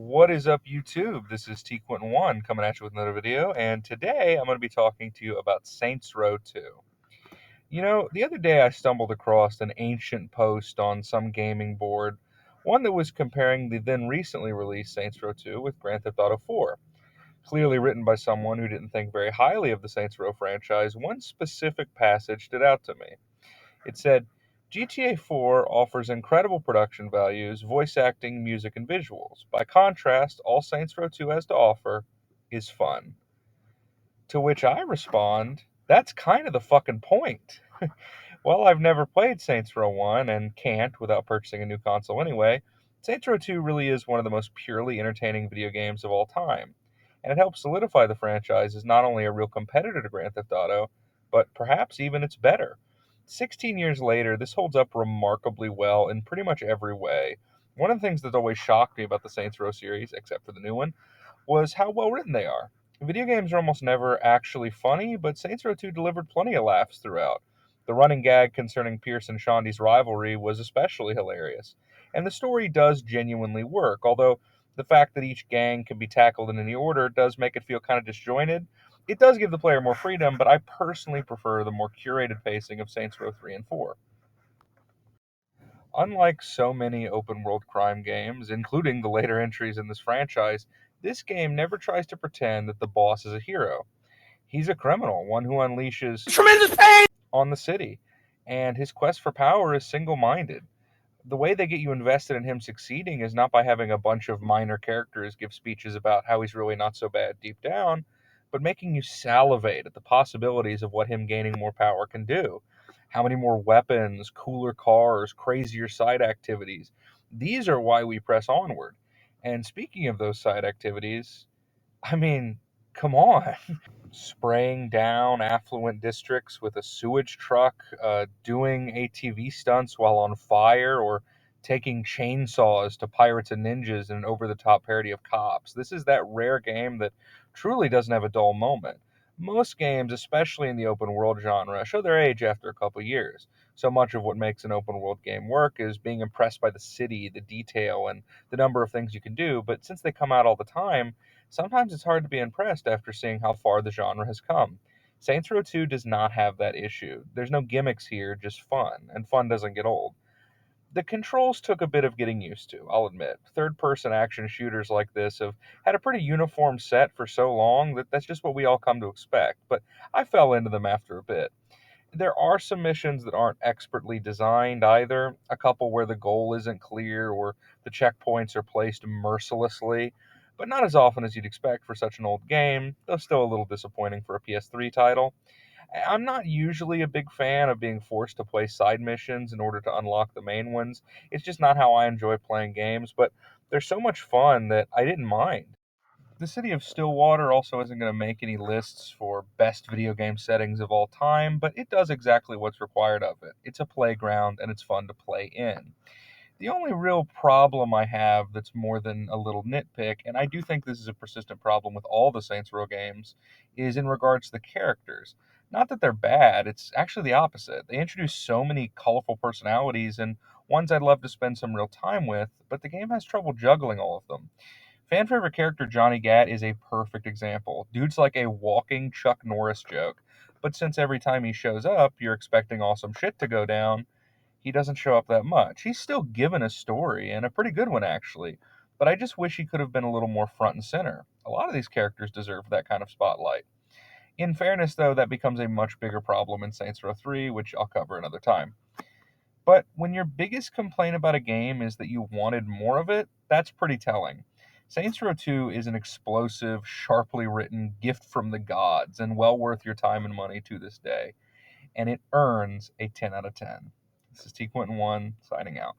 What is up, YouTube? This is T Quentin One coming at you with another video, and today I'm going to be talking to you about Saints Row 2. The other day I stumbled across an ancient post on some gaming board, one that was comparing the then recently released Saints Row 2 with Grand Theft Auto 4. Clearly written by someone who didn't think very highly of the Saints Row franchise, one specific passage stood out to me. It said, GTA 4 offers incredible production values, voice acting, music, and visuals. By contrast, all Saints Row 2 has to offer is fun. To which I respond, that's kind of the fucking point. While I've never played Saints Row 1 and can't without purchasing a new console anyway, Saints Row 2 really is one of the most purely entertaining video games of all time. And it helps solidify the franchise as not only a real competitor to Grand Theft Auto, but perhaps even it's better. 16 years later, this holds up remarkably well in pretty much every way. One of the things that's always shocked me about the Saints Row series, except for the new one, was how well written they are. Video games are almost never actually funny, but Saints Row 2 delivered plenty of laughs throughout. The running gag concerning Pierce and Shondi's rivalry was especially hilarious. And the story does genuinely work, although the fact that each gang can be tackled in any order does make it feel kind of disjointed. It does give the player more freedom, but I personally prefer the more curated pacing of Saints Row 3 and 4. Unlike so many open world crime games, including the later entries in this franchise, this game never tries to pretend that the boss is a hero. He's a criminal, one who unleashes Tremendous pain! on the city, and his quest for power is single minded. The way they get you invested in him succeeding is not by having a bunch of minor characters give speeches about how he's really not so bad deep down, but making you salivate at the possibilities of what him gaining more power can do. How many more weapons, cooler cars, crazier side activities. These are why we press onward. And speaking of those side activities, I mean, come on. Spraying down affluent districts with a sewage truck, doing ATV stunts while on fire, or taking chainsaws to pirates and ninjas in an over the top parody of cops. This is that rare game that truly doesn't have a dull moment. Most games, especially in the open world genre, show their age after a couple years. So much of what makes an open world game work is being impressed by the city, the detail, and the number of things you can do. But since they come out all the time, sometimes it's hard to be impressed after seeing how far the genre has come. Saints Row 2 does not have that issue. There's no gimmicks here, just fun, and fun doesn't get old. The controls took a bit of getting used to, I'll admit. Third person action shooters like this have had a pretty uniform set for so long that that's just what we all come to expect, but I fell into them after a bit. There are some missions that aren't expertly designed either, a couple where the goal isn't clear or the checkpoints are placed mercilessly, but not as often as you'd expect for such an old game, though still a little disappointing for a PS3 title. I'm not usually a big fan of being forced to play side missions in order to unlock the main ones. It's just not how I enjoy playing games, but they're so much fun that I didn't mind. The city of Stillwater also isn't going to make any lists for best video game settings of all time, but it does exactly what's required of it. It's a playground and it's fun to play in. The only real problem I have that's more than a little nitpick, and I do think this is a persistent problem with all the Saints Row games, is in regards to the characters. Not that they're bad, it's actually the opposite. They introduce so many colorful personalities and ones I'd love to spend some real time with, but the game has trouble juggling all of them. Fan favorite character Johnny Gat is a perfect example. Dude's like a walking Chuck Norris joke. But since every time he shows up, you're expecting awesome shit to go down, he doesn't show up that much. He's still given a story, and a pretty good one, actually. But I just wish he could have been a little more front and center. A lot of these characters deserve that kind of spotlight. In fairness, though, that becomes a much bigger problem in Saints Row 3, which I'll cover another time. But when your biggest complaint about a game is that you wanted more of it, that's pretty telling. Saints Row 2 is an explosive, sharply written gift from the gods, and well worth your time and money to this day. And it earns a 10 out of 10. This is T Quentin 1, signing out.